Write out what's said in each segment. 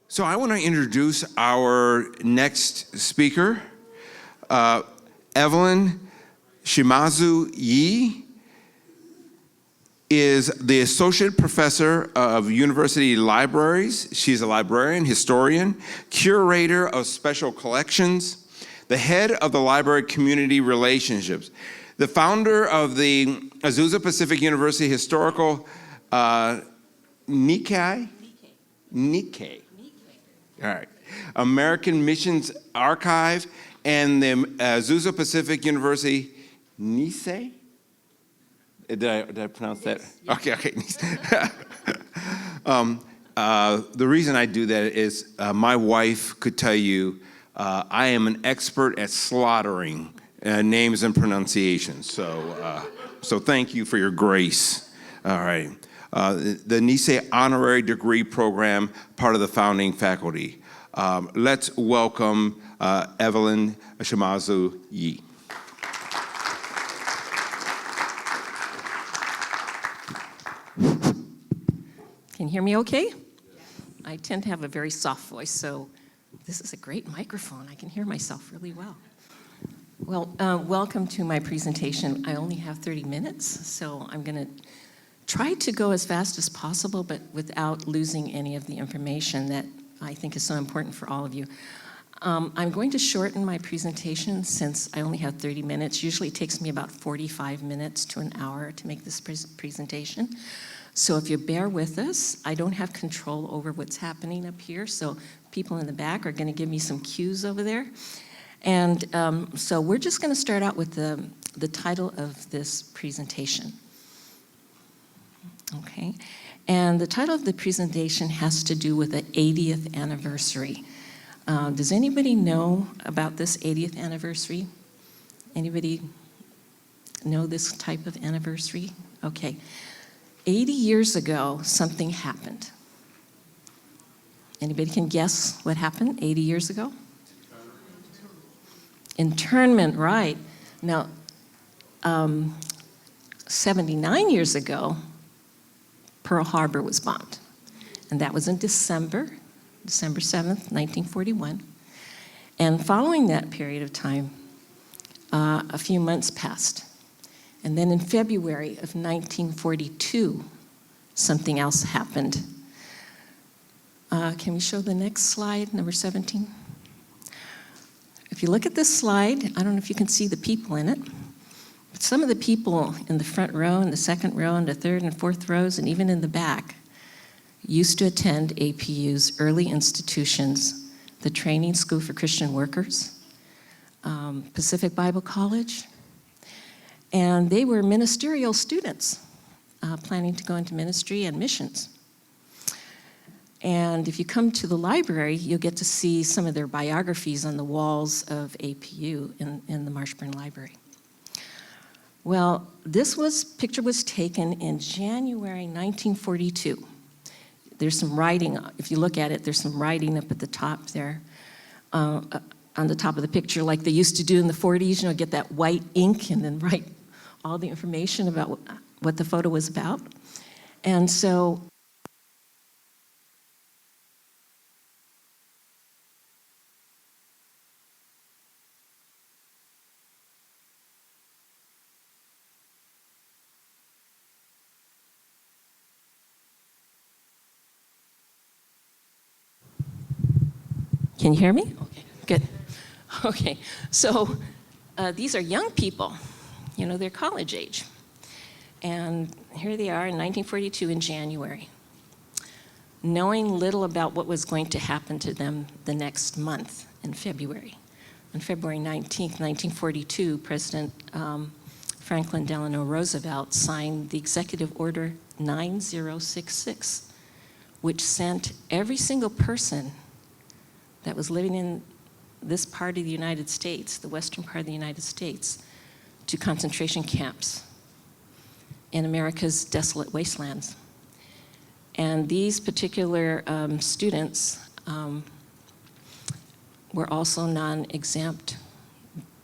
So I want to introduce our next speaker, Evelyn Shimazu Yee is the Associate Professor of University Libraries. She's a librarian, historian, curator of special collections, the head of the Library Community Relationships, the founder of the Azusa Pacific University Historical Nikkei? All right. American Missions Archive and the Azusa Pacific University Nisei? Did I pronounce that? Yes. Okay. The reason I do that is my wife could tell you I am an expert at slaughtering names and pronunciations. So thank you for your grace. All right. The Nisei Honorary Degree Program, part of the founding faculty. Let's welcome Evelyn Shimazu Yee. Can you hear me okay? Yes. I tend to have a very soft voice, so this is a great microphone. I can hear myself really well. Well, welcome to my presentation. I only have 30 minutes, so I'm going to try to go as fast as possible, but without losing any of the information that I think is so important for all of you. I'm going to shorten my presentation since I only have 30 minutes. Usually it takes me about 45 minutes to an hour to make this presentation. So if you bear with us, I don't have control over what's happening up here, so people in the back are going to give me some cues over there. And so we're just going to start out with the title of this presentation. Okay, and the title of the presentation has to do with the 80th anniversary. Does anybody know about this 80th anniversary? Anybody know this type of anniversary? Okay. 80 years ago, something happened. Anybody can guess what happened 80 years ago? Internment, right. Now, 79 years ago, Pearl Harbor was bombed. And that was in December 7th, 1941. And following that period of time, a few months passed. And then in February of 1942, something else happened. Can we show the next slide, number 17? If you look at this slide, I don't know if you can see the people in it, but some of the people in the front row, and the second row, and the third and fourth rows, and even in the back, used to attend APU's early institutions, the Training School for Christian Workers, Pacific Bible College, and they were ministerial students planning to go into ministry and missions. And if you come to the library, you'll get to see some of their biographies on the walls of APU in the Marshburn Library. Well, this picture was taken in January 1942. There's some writing, if you look at it, there's some writing up at the top there. On the top of the picture, like they used to do in the 40s, you know, get that white ink and then write all the information about what the photo was about. And so, can you hear me? Okay, good. Okay, so these are young people. You know, they're college age. And here they are in 1942 in January, knowing little about what was going to happen to them the next month in February. On February 19th, 1942, President Franklin Delano Roosevelt signed the Executive Order 9066, which sent every single person that was living in this part of the United States, the western part of the United States, to concentration camps in America's desolate wastelands. And these particular students were also non-exempt.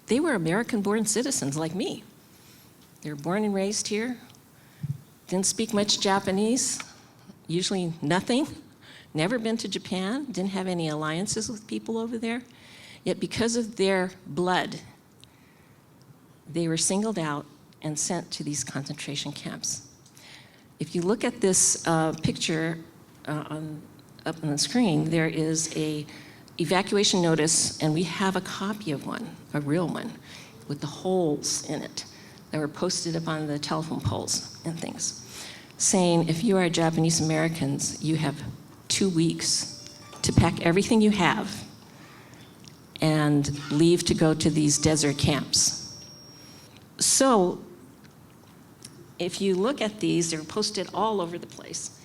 They were American-born citizens like me. They were born and raised here, didn't speak much Japanese, usually nothing, never been to Japan, didn't have any alliances with people over there. Yet because of their blood, they were singled out and sent to these concentration camps. If you look at this picture up on the screen, there is a evacuation notice, and we have a copy of one, a real one, with the holes in it that were posted up on the telephone poles and things, saying if you are Japanese Americans, you have 2 weeks to pack everything you have and leave to go to these desert camps. So if you look at these, they're posted all over the place.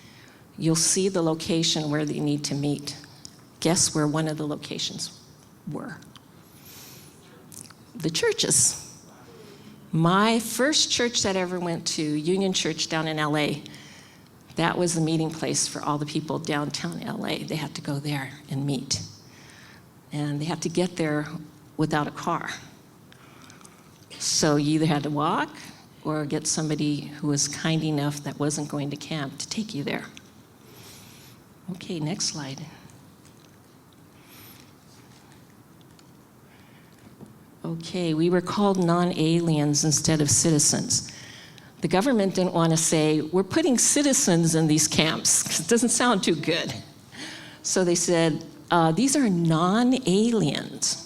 You'll see the location where they need to meet. Guess where one of the locations were? The churches. My first church that I ever went to, Union Church down in LA, that was the meeting place for all the people downtown LA. They had to go there and meet. And they had to get there without a car. So you either had to walk or get somebody who was kind enough that wasn't going to camp to take you there. Okay, next slide. Okay, we were called non-aliens instead of citizens. The government didn't want to say, we're putting citizens in these camps, because it doesn't sound too good. So they said, these are non-aliens.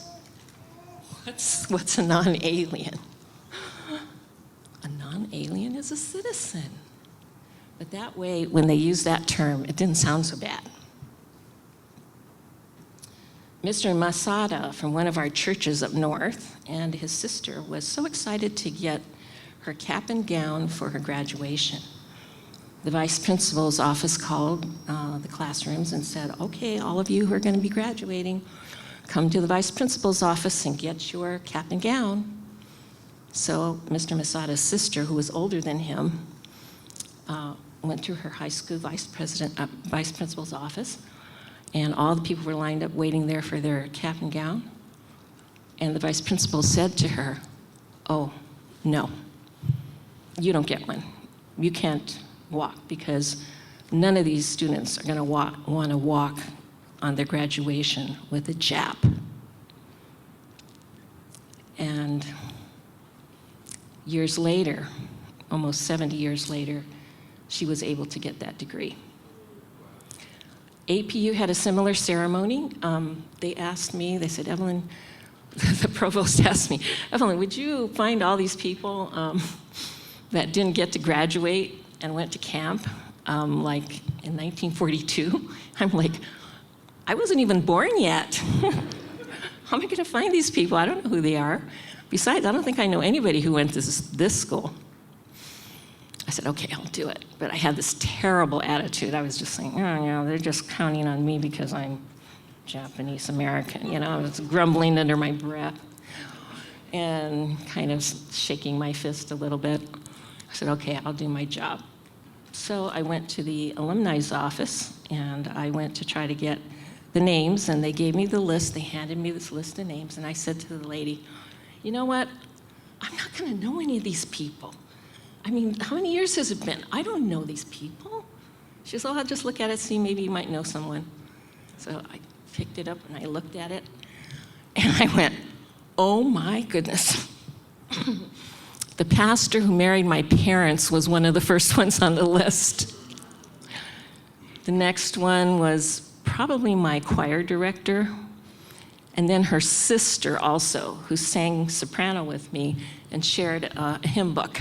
What's a non-alien? A non-alien is a citizen. But that way, when they used that term, it didn't sound so bad. Mr. Masada from one of our churches up north and his sister was so excited to get her cap and gown for her graduation. The vice principal's office called the classrooms and said, okay, all of you who are going to be graduating, come to the vice principal's office and get your cap and gown. So Mr. Masada's sister, who was older than him, went to her high school vice principal's office, and all the people were lined up waiting there for their cap and gown. And the vice principal said to her, oh, no, you don't get one. You can't walk because none of these students are going to want to walk on their graduation with a Jap. And years later, almost 70 years later, she was able to get that degree. APU had a similar ceremony. They asked me, they said, Evelyn, the provost asked me, Evelyn, would you find all these people that didn't get to graduate and went to camp, like in 1942? I'm like, I wasn't even born yet. How am I gonna find these people? I don't know who they are. Besides, I don't think I know anybody who went to this school. I said, okay, I'll do it. But I had this terrible attitude. I was just saying, oh, yeah, they're just counting on me because I'm Japanese American. You know, I was grumbling under my breath and kind of shaking my fist a little bit. I said, okay, I'll do my job. So I went to the alumni's office and I went to try to get the names, and they gave me the list. They handed me this list of names, and I said to the lady, you know what? I'm not gonna know any of these people. I mean, how many years has it been? I don't know these people. She said, oh, I'll just look at it, see, maybe you might know someone. So I picked it up and I looked at it and I went, oh my goodness. The pastor who married my parents was one of the first ones on the list. The next one was probably my choir director, and then her sister also, who sang soprano with me and shared a hymn book.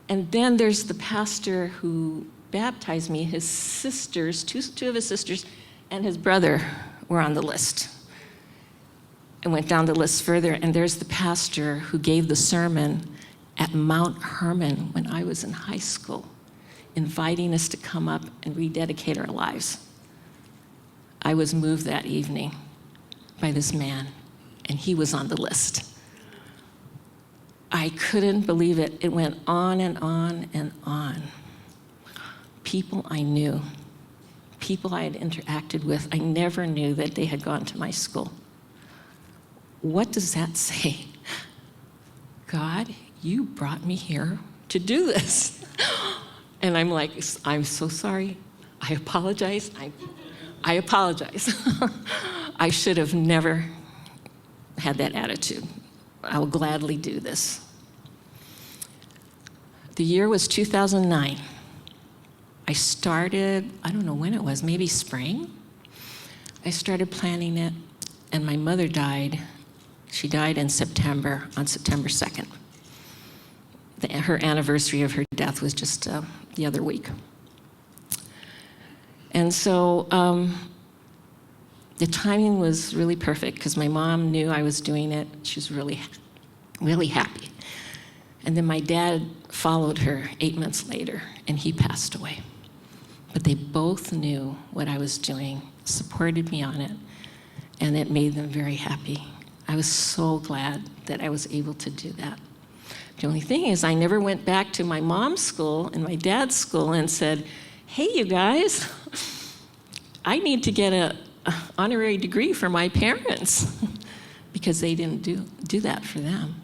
And then there's the pastor who baptized me. His sisters, two of his sisters, and his brother were on the list. I went down the list further, and there's the pastor who gave the sermon at Mount Hermon when I was in high school, inviting us to come up and rededicate our lives. I was moved that evening by this man, and he was on the list. I couldn't believe it. It went on and on and on. People I knew, people I had interacted with, I never knew that they had gone to my school. What does that say? God, you brought me here to do this. And I'm like, I'm so sorry. I apologize. I apologize. I should have never had that attitude. I will gladly do this. The year was 2009. I started, I don't know when it was, maybe spring. I started planning it, and my mother died. She died in September, on September 2nd. Her anniversary of her death was just the other week. And so the timing was really perfect because my mom knew I was doing it. She was really, really happy. And then my dad followed her 8 months later, and he passed away. But they both knew what I was doing, supported me on it, and it made them very happy. I was so glad that I was able to do that. The only thing is I never went back to my mom's school and my dad's school and said, hey, you guys, I need to get an honorary degree for my parents, because they didn't do that for them.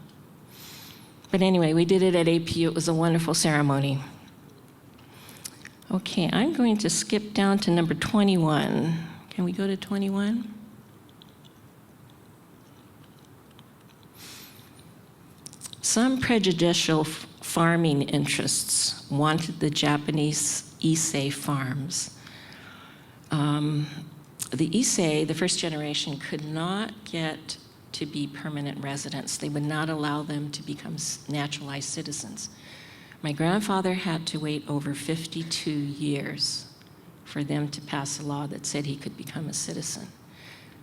But anyway, we did it at APU. It was a wonderful ceremony. Okay, I'm going to skip down to number 21. Can we go to 21? Some prejudicial farming interests wanted the Japanese Issei farms. The Issei, the first generation, could not get to be permanent residents. They would not allow them to become naturalized citizens. My grandfather had to wait over 52 years for them to pass a law that said he could become a citizen.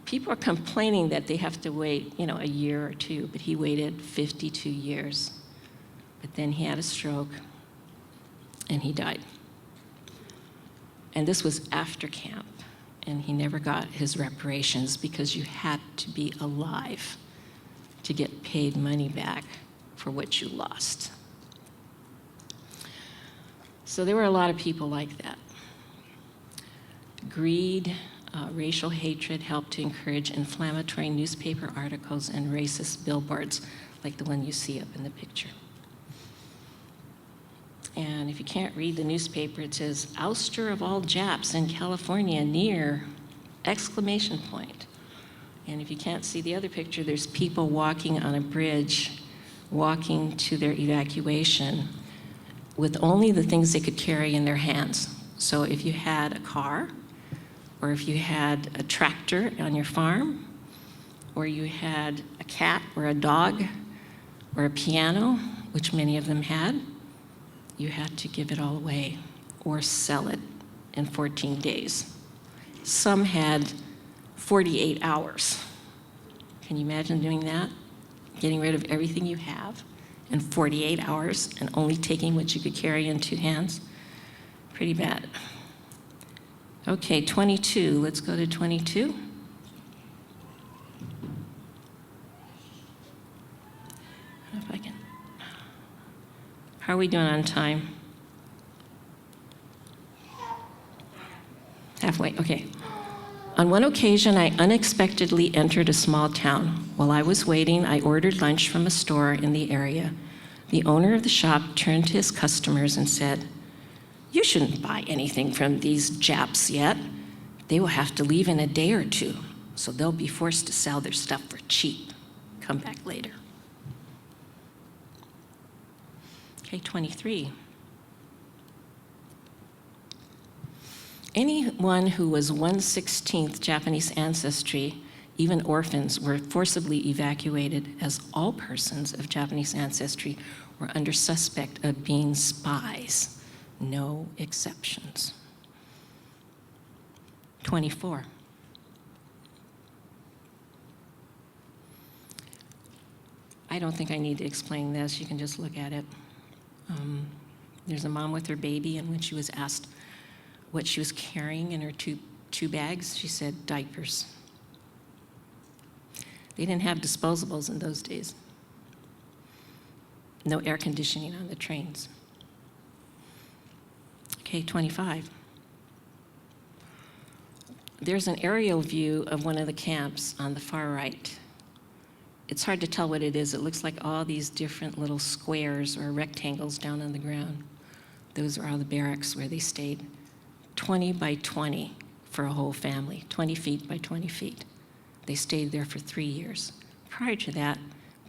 People are complaining that they have to wait, a year or two, but he waited 52 years. But then he had a stroke, and he died. And this was after camp, and he never got his reparations because you had to be alive to get paid money back for what you lost. So there were a lot of people like that. Greed, racial hatred helped to encourage inflammatory newspaper articles and racist billboards like the one you see up in the picture. And if you can't read the newspaper, it says, ouster of all Japs in California near, exclamation point. And if you can't see the other picture, there's people walking on a bridge, walking to their evacuation with only the things they could carry in their hands. So if you had a car, or if you had a tractor on your farm, or you had a cat or a dog or a piano, which many of them had, you had to give it all away or sell it in 14 days. Some had 48 hours. Can you imagine doing that? Getting rid of everything you have in 48 hours and only taking what you could carry in two hands? Pretty bad. Okay, 22. Let's go to 22. If I can. How are we doing on time? Halfway, okay. On one occasion, I unexpectedly entered a small town. While I was waiting, I ordered lunch from a store in the area. The owner of the shop turned to his customers and said, "You shouldn't buy anything from these Japs yet. They will have to leave in a day or two, so they'll be forced to sell their stuff for cheap. Come back later." Okay, 23. Anyone who was 1/16th Japanese ancestry, even orphans, were forcibly evacuated, as all persons of Japanese ancestry were under suspect of being spies. No exceptions. 24. I don't think I need to explain this. You can just look at it. There's a mom with her baby, and when she was asked what she was carrying in her two bags, she said diapers. They didn't have disposables in those days. No air conditioning on the trains. Okay, 25. There's an aerial view of one of the camps on the far right. It's hard to tell what it is. It looks like all these different little squares or rectangles down on the ground. Those are all the barracks where they stayed 20 by 20 for a whole family, 20 feet by 20 feet. They stayed there for 3 years. Prior to that,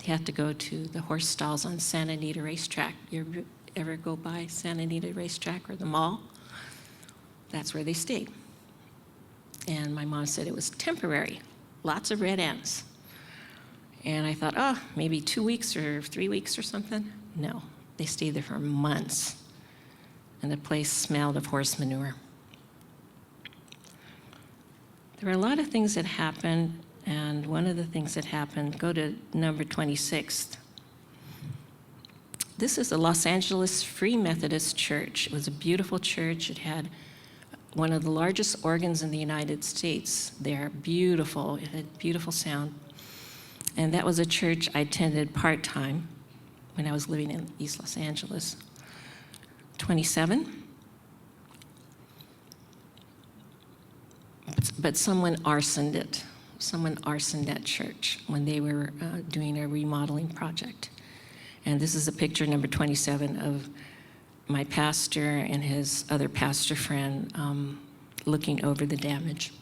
they had to go to the horse stalls on Santa Anita Racetrack. You ever go by Santa Anita Racetrack or the mall? That's where they stayed. And my mom said it was temporary, lots of red ants. And I thought, oh, maybe 2 weeks or 3 weeks or something. No, they stayed there for months. And the place smelled of horse manure. There were a lot of things that happened, and one of the things that happened, go to number 26. This is the Los Angeles Free Methodist Church. It was a beautiful church. It had one of the largest organs in the United States there. Beautiful. It had beautiful sound. And that was a church I attended part-time when I was living in East Los Angeles. 27. But someone arsoned it. Someone arsoned that church when they were doing a remodeling project. And this is a picture, number 27, of my pastor and his other pastor friend looking over the damage.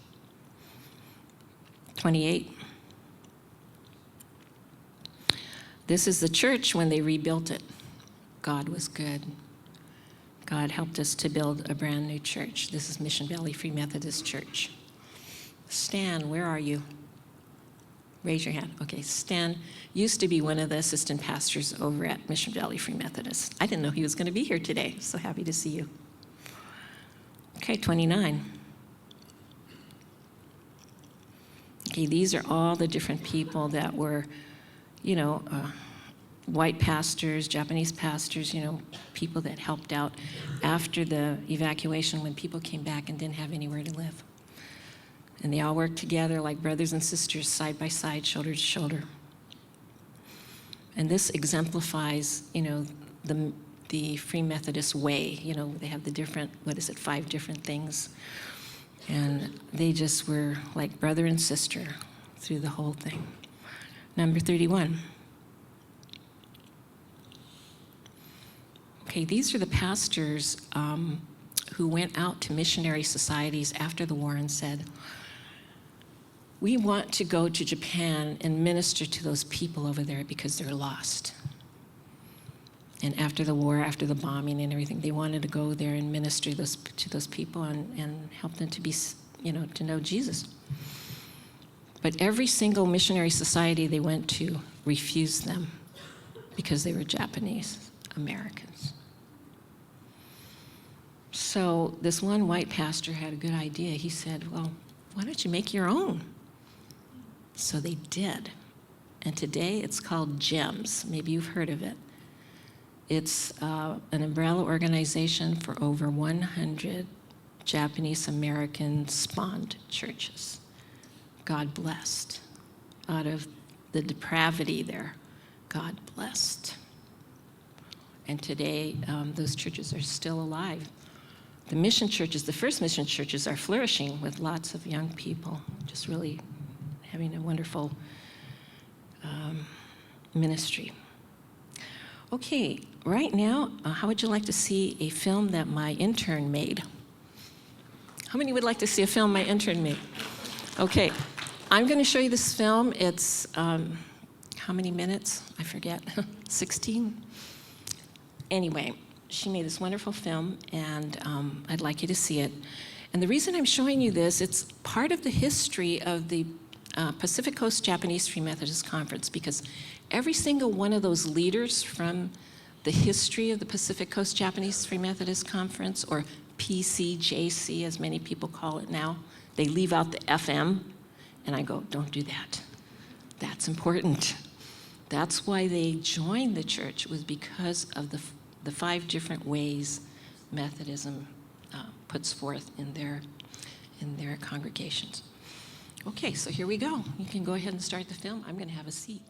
28. This is the church when they rebuilt it. God was good. God helped us to build a brand new church. This is Mission Valley Free Methodist Church. Stan, where are you? Raise your hand. Okay, Stan used to be one of the assistant pastors over at Mission Valley Free Methodist. I didn't know he was going to be here today. So happy to see you. Okay, 29. Okay, these are all the different people that were, white pastors, Japanese pastors, people that helped out after the evacuation when people came back and didn't have anywhere to live. And they all worked together like brothers and sisters, side by side, shoulder to shoulder. And this exemplifies, the Free Methodist way. They have the different, 5 different things. And they just were like brother and sister through the whole thing. Number 31. Okay, these are the pastors who went out to missionary societies after the war and said, we want to go to Japan and minister to those people over there because they're lost. And after the war, after the bombing and everything, they wanted to go there and minister to those people and help them to be, to know Jesus. But every single missionary society they went to refused them because they were Japanese Americans. So this one white pastor had a good idea. He said, well, why don't you make your own? So they did. And today it's called GEMS. Maybe you've heard of it. It's an umbrella organization for over 100 Japanese American spawned churches. God blessed. Out of the depravity there, God blessed. And today, those churches are still alive. The mission churches, the first mission churches, are flourishing with lots of young people, just really having a wonderful ministry. Okay, right now, how would you like to see a film that my intern made? How many would like to see a film my intern made? Okay, I'm going to show you this film. It's, how many minutes? I forget, 16? Anyway, she made this wonderful film, and I'd like you to see it. And the reason I'm showing you this, it's part of the history of the Pacific Coast Japanese Free Methodist Conference, because every single one of those leaders from the history of the Pacific Coast Japanese Free Methodist Conference, or PCJC as many people call it now, they leave out the FM, and I go, don't do that. That's important. That's why they joined the church, was because of the 5 different ways Methodism puts forth in their congregations. Okay, so here we go. You can go ahead and start the film. I'm going to have a seat.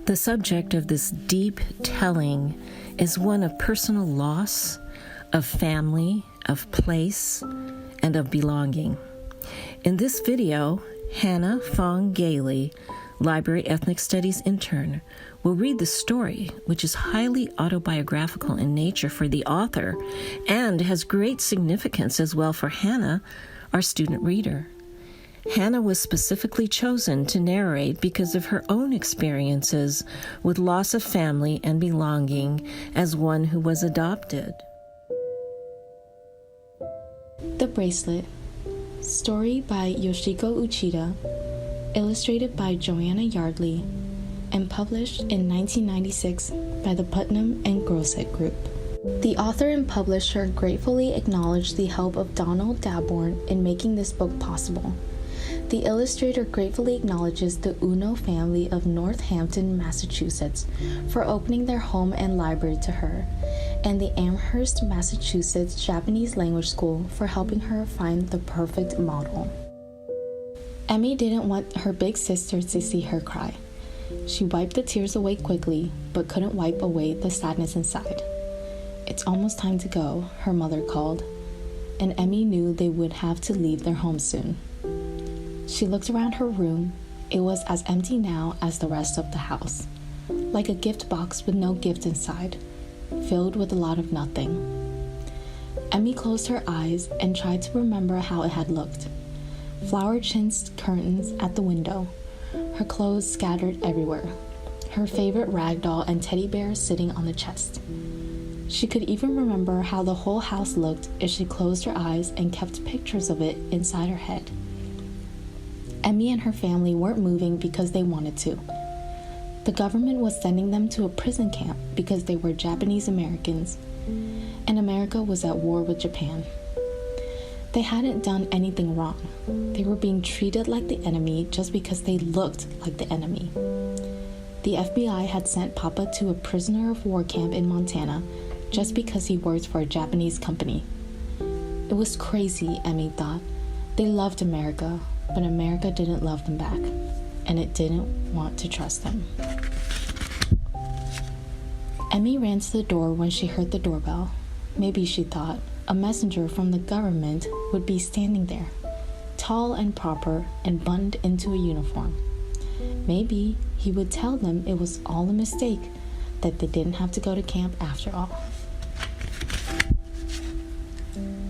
The subject of this deep telling is one of personal loss, of family, of place, and of belonging. In this video, Hannah Fong Gailey, Library Ethnic Studies intern, We'll read the story, which is highly autobiographical in nature for the author and has great significance as well for Hannah, our student reader. Hannah was specifically chosen to narrate because of her own experiences with loss of family and belonging as one who was adopted. The Bracelet. Story by Yoshiko Uchida, illustrated by Joanna Yardley, and published in 1996 by the Putnam and Grosset Group. The author and publisher gratefully acknowledge the help of Donald Daborn in making this book possible. The illustrator gratefully acknowledges the Uno family of Northampton, Massachusetts, for opening their home and library to her, and the Amherst, Massachusetts Japanese language school for helping her find the perfect model. Emmy didn't want her big sister to see her cry. She wiped the tears away quickly, but couldn't wipe away the sadness inside. "It's almost time to go," her mother called, and Emmy knew they would have to leave their home soon. She looked around her room. It was as empty now as the rest of the house, like a gift box with no gift inside, filled with a lot of nothing. Emmy closed her eyes and tried to remember how it had looked. Flower-chinced curtains at the window, her clothes scattered everywhere, her favorite rag doll and teddy bear sitting on the chest. She could even remember how the whole house looked if she closed her eyes and kept pictures of it inside her head. Emmy and her family weren't moving because they wanted to. The government was sending them to a prison camp because they were Japanese Americans, and America was at war with Japan. They hadn't done anything wrong. They were being treated like the enemy just because they looked like the enemy. The FBI had sent Papa to a prisoner of war camp in Montana just because he worked for a Japanese company. It was crazy, Emmy thought. They loved America, but America didn't love them back, and it didn't want to trust them. Emmy ran to the door when she heard the doorbell. Maybe, she thought, a messenger from the government would be standing there, tall and proper and buttoned into a uniform. Maybe he would tell them it was all a mistake, that they didn't have to go to camp after all.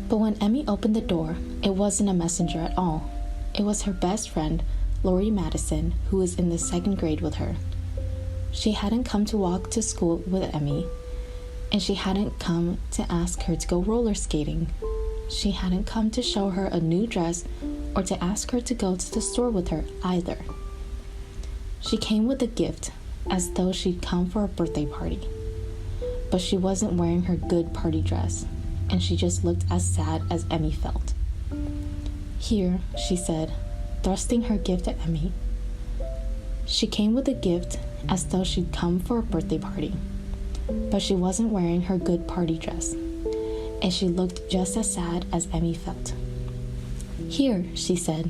But when Emmy opened the door, it wasn't a messenger at all. It was her best friend, Lori Madison, who was in the 2nd grade with her. She hadn't come to walk to school with Emmy, and she hadn't come to ask her to go roller skating. She hadn't come to show her a new dress or to ask her to go to the store with her either. She came with a gift, as though she'd come for a birthday party. But she wasn't wearing her good party dress, and she just looked as sad as Emmy felt. "Here," she said, thrusting her gift at Emmy. She came with a gift as though she'd come for a birthday party, but she wasn't wearing her good party dress, and she looked just as sad as Emmy felt. "Here," she said,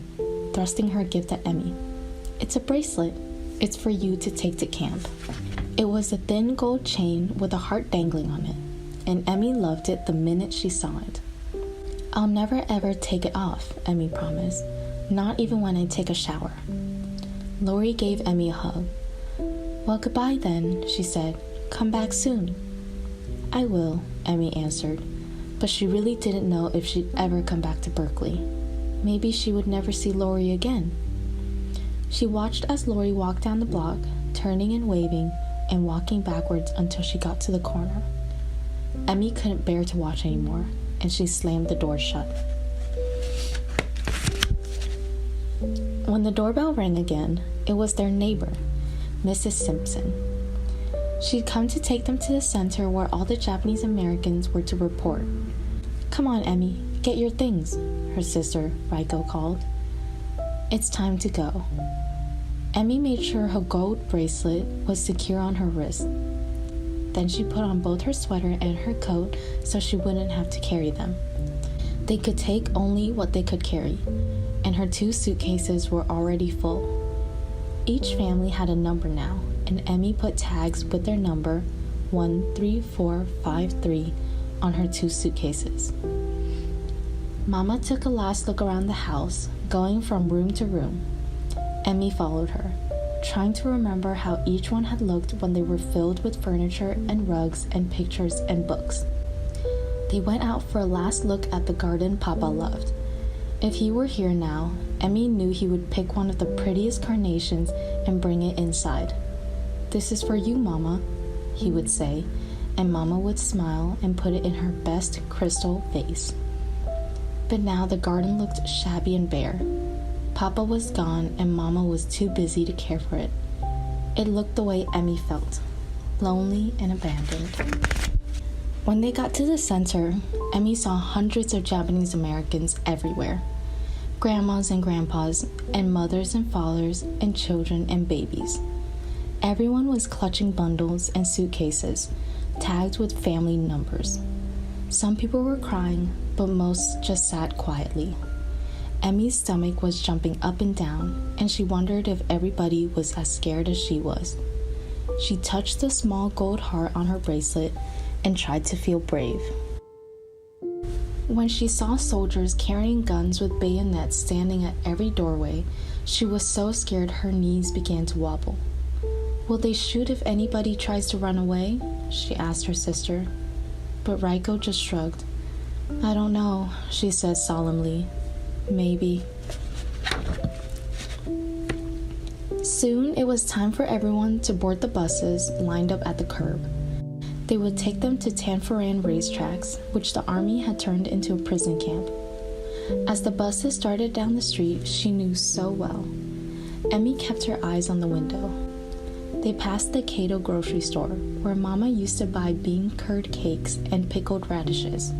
thrusting her gift at Emmy. "It's a bracelet. It's for you to take to camp." It was a thin gold chain with a heart dangling on it, and Emmy loved it the minute she saw it. "I'll never ever take it off," Emmy promised, "not even when I take a shower." Lori gave Emmy a hug. "Well, goodbye then," she said. "Come back soon." "I will," Emmy answered, but she really didn't know if she'd ever come back to Berkeley. Maybe she would never see Lori again. She watched as Lori walked down the block, turning and waving and walking backwards until she got to the corner. Emmy couldn't bear to watch anymore, and she slammed the door shut. When the doorbell rang again, it was their neighbor, Mrs. Simpson. She'd come to take them to the center where all the Japanese Americans were to report. "Come on, Emmy, get your things," her sister, Raiko, called. "It's time to go." Emmy made sure her gold bracelet was secure on her wrist. Then she put on both her sweater and her coat so she wouldn't have to carry them. They could take only what they could carry, and her 2 suitcases were already full. Each family had a number now, and Emmy put tags with their number 13453 on her 2 suitcases. Mama took a last look around the house, going from room to room. Emmy followed her, trying to remember how each one had looked when they were filled with furniture and rugs and pictures and books. They went out for a last look at the garden Papa loved. If he were here now, Emmy knew he would pick one of the prettiest carnations and bring it inside. "This is for you, Mama," he would say, and Mama would smile and put it in her best crystal vase. But now the garden looked shabby and bare. Papa was gone and Mama was too busy to care for it. It looked the way Emmy felt, lonely and abandoned. When they got to the center, Emmy saw hundreds of Japanese Americans everywhere. Grandmas and grandpas, and mothers and fathers, and children and babies. Everyone was clutching bundles and suitcases, tagged with family numbers. Some people were crying, but most just sat quietly. Emmy's stomach was jumping up and down, and she wondered if everybody was as scared as she was. She touched the small gold heart on her bracelet and tried to feel brave. When she saw soldiers carrying guns with bayonets standing at every doorway, she was so scared her knees began to wobble. "Will they shoot if anybody tries to run away?" she asked her sister. But Raiko just shrugged. "I don't know," she said solemnly. "Maybe." Soon it was time for everyone to board the buses lined up at the curb. They would take them to Tanforan racetracks, which the army had turned into a prison camp. As the buses started down the street, she knew so well. Emmy kept her eyes on the window. They passed the Cato grocery store, where Mama used to buy bean curd cakes and pickled radishes.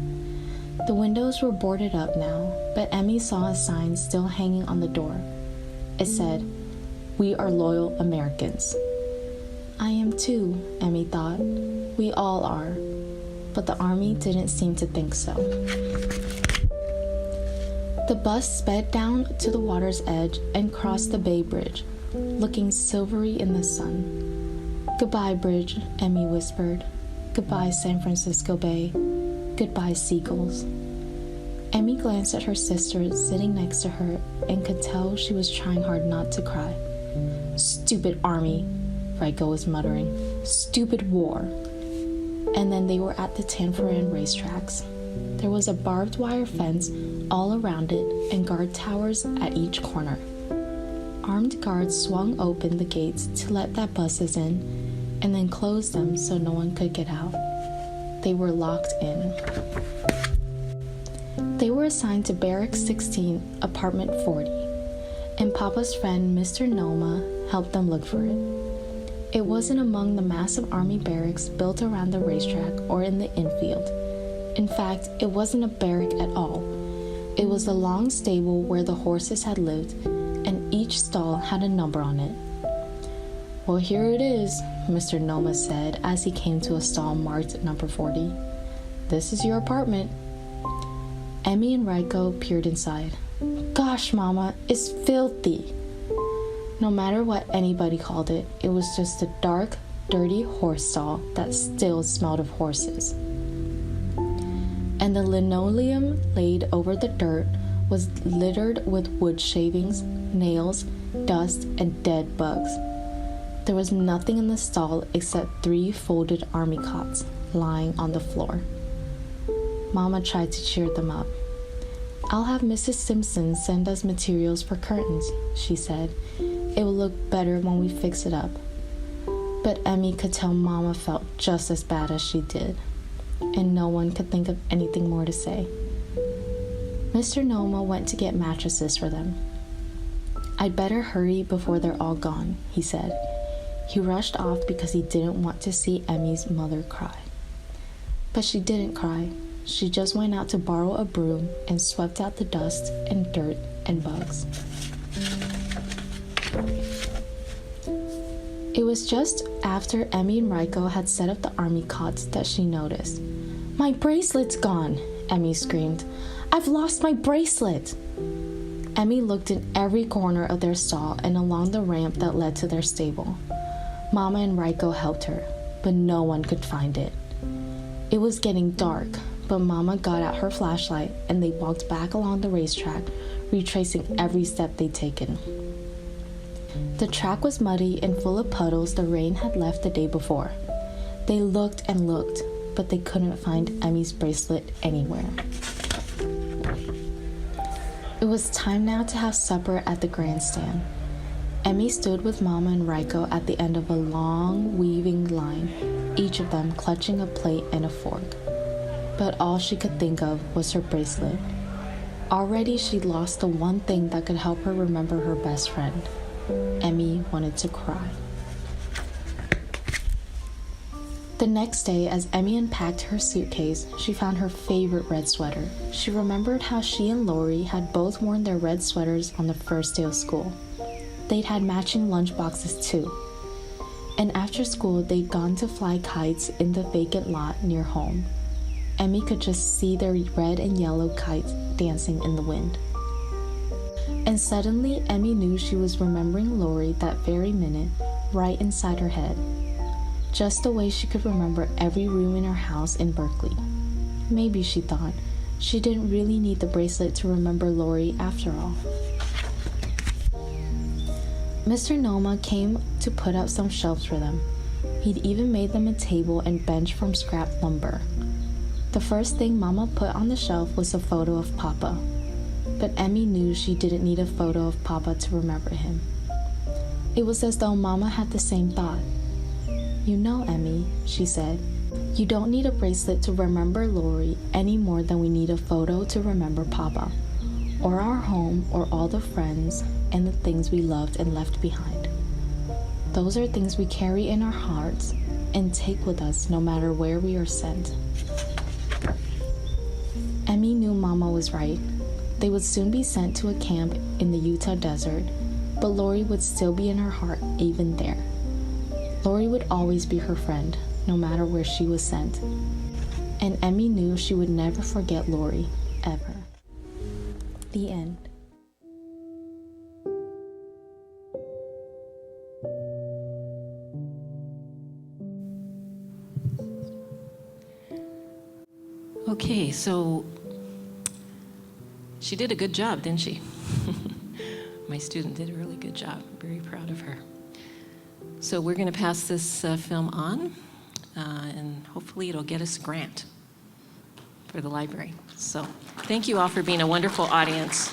The windows were boarded up now, but Emmy saw a sign still hanging on the door. It said, "We are loyal Americans." I am too, Emmy thought. We all are. But the army didn't seem to think so. The bus sped down to the water's edge and crossed the Bay Bridge, looking silvery in the sun. "Goodbye, bridge," Emmy whispered. "Goodbye, San Francisco Bay. Goodbye, seagulls." Emmy glanced at her sister sitting next to her and could tell she was trying hard not to cry. "Stupid army," Raiko was muttering. "Stupid war." And then they were at the Tanforan racetracks. There was a barbed wire fence all around it and guard towers at each corner. Armed guards swung open the gates to let the buses in and then closed them so no one could get out. They were locked in. They were assigned to Barracks 16, Apartment 40, and Papa's friend Mr. Noma helped them look for it. It wasn't among the massive army barracks built around the racetrack or in the infield. In fact, it wasn't a barrack at all. It was a long stable where the horses had lived, and each stall had a number on it. "Well, here it is," Mr. Noma said as he came to a stall marked number 40. "This is your apartment." Emmy and Raiko peered inside. "Gosh, Mama, it's filthy." No matter what anybody called it, it was just a dark, dirty horse stall that still smelled of horses. And the linoleum laid over the dirt was littered with wood shavings, nails, dust, and dead bugs. There was nothing in the stall except 3 folded army cots lying on the floor. Mama tried to cheer them up. "I'll have Mrs. Simpson send us materials for curtains," she said. "It will look better when we fix it up." But Emmy could tell Mama felt just as bad as she did, and no one could think of anything more to say. Mr. Noma went to get mattresses for them. "I'd better hurry before they're all gone," he said. He rushed off because he didn't want to see Emmy's mother cry. But she didn't cry. She just went out to borrow a broom and swept out the dust and dirt and bugs. It was just after Emmy and Raiko had set up the army cots that she noticed. "My bracelet's gone!" Emmy screamed. "I've lost my bracelet!" Emmy looked in every corner of their stall and along the ramp that led to their stable. Mama and Raiko helped her, but no one could find it. It was getting dark, but Mama got out her flashlight and they walked back along the racetrack, retracing every step they'd taken. The track was muddy and full of puddles the rain had left the day before. They looked and looked, but they couldn't find Emmy's bracelet anywhere. It was time now to have supper at the grandstand. Emmy stood with Mama and Raiko at the end of a long, weaving line, each of them clutching a plate and a fork. But all she could think of was her bracelet. Already she'd lost the one thing that could help her remember her best friend. Emmy wanted to cry. The next day, as Emmy unpacked her suitcase, she found her favorite red sweater. She remembered how she and Lori had both worn their red sweaters on the first day of school. They'd had matching lunch boxes too. And after school, they'd gone to fly kites in the vacant lot near home. Emmy could just see their red and yellow kites dancing in the wind. And suddenly, Emmy knew she was remembering Lori that very minute, right inside her head. Just the way she could remember every room in her house in Berkeley. Maybe, she thought, she didn't really need the bracelet to remember Lori after all. Mr. Noma came to put up some shelves for them. He'd even made them a table and bench from scrap lumber. The first thing Mama put on the shelf was a photo of Papa. But Emmy knew she didn't need a photo of Papa to remember him. It was as though Mama had the same thought. "You know, Emmy," she said, "you don't need a bracelet to remember Lori any more than we need a photo to remember Papa, or our home, or all the friends and the things we loved and left behind. Those are things we carry in our hearts and take with us no matter where we are sent." Emmy knew Mama was right. They would soon be sent to a camp in the Utah desert, but Lori would still be in her heart even there. Lori would always be her friend, no matter where she was sent. And Emmy knew she would never forget Lori, ever. The end. Okay, so she did a good job, didn't she? My student did a really good job. I'm very proud of her. So we're going to pass this film on, and hopefully it'll get us a grant for the library. So thank you all for being a wonderful audience.